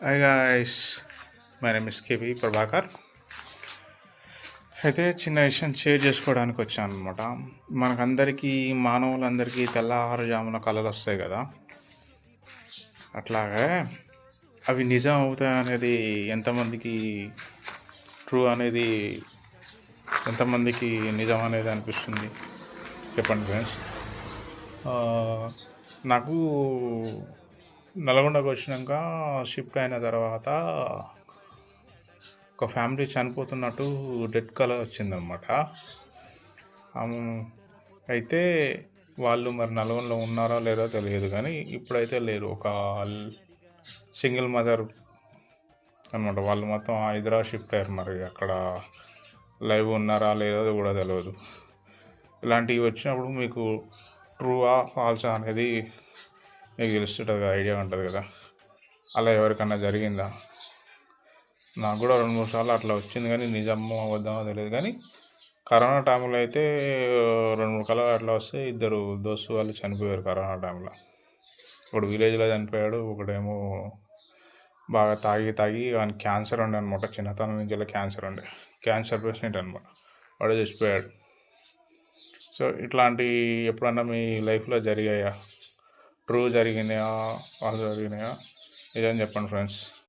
Hi guys, my name is KB Prabhakar. అయితే చిన్న విషయం షేర్ చేసుకోవడానికి వచ్చాను అనమాట. మనకందరికీ, మానవులందరికీ తెల్లవారుజామున కళలు వస్తాయి కదా. అట్లాగే అవి నిజం అవుతాయి అనేది ఎంతమందికి ట్రూ అనేది, ఎంతమందికి నిజం అనేది అనిపిస్తుంది చెప్పండి ఫ్రెండ్స్. నాకు నల్గొండకు వచ్చినాక షిఫ్ట్ అయిన తర్వాత ఒక ఫ్యామిలీ చనిపోతున్నట్టు డెడ్ కల వచ్చిందన్నమాట. అయితే వాళ్ళు మరి నల్గొండలో ఉన్నారో లేదో తెలియదు, కానీ ఇప్పుడైతే లేరు. ఒక సింగిల్ మదర్ అనమాట. వాళ్ళు మొత్తం హైదరాబాద్ షిఫ్ట్ అయ్యారు. మరి అక్కడ లైవ్ ఉన్నారా లేదో కూడా తెలియదు. ఇలాంటివి వచ్చినప్పుడు మీకు ట్రూవా ఫాల్సా అనేది మీకు తెలుస్తుంటుంది కదా, ఐడియా ఉంటుంది కదా. అలా ఎవరికన్నా జరిగిందా? నాకు కూడా 2-3 సార్లు అట్లా వచ్చింది, కానీ నిజమో అబద్ధమో తెలియదు. కానీ కరోనా టైంలో అయితే 2-3 కళలు అట్లా వస్తే ఇద్దరు దోస్తు వాళ్ళు చనిపోయారు కరోనా టైంలో. ఒకడు విలేజ్లో చనిపోయాడు, ఒకడేమో బాగా తాగి వానికి క్యాన్సర్ ఉండే అనమాట. చిన్నతనం నుంచి క్యాన్సర్ పేషెంట్ అనమాట. వాడు చచ్చిపోయాడు. సో ఇట్లాంటివి ఎప్పుడన్నా మీ లైఫ్లో జరిగాయా? ట్రూ జరిగినాయా, వాళ్ళు జరిగినాయా? ఇదని చెప్పండి ఫ్రెండ్స్.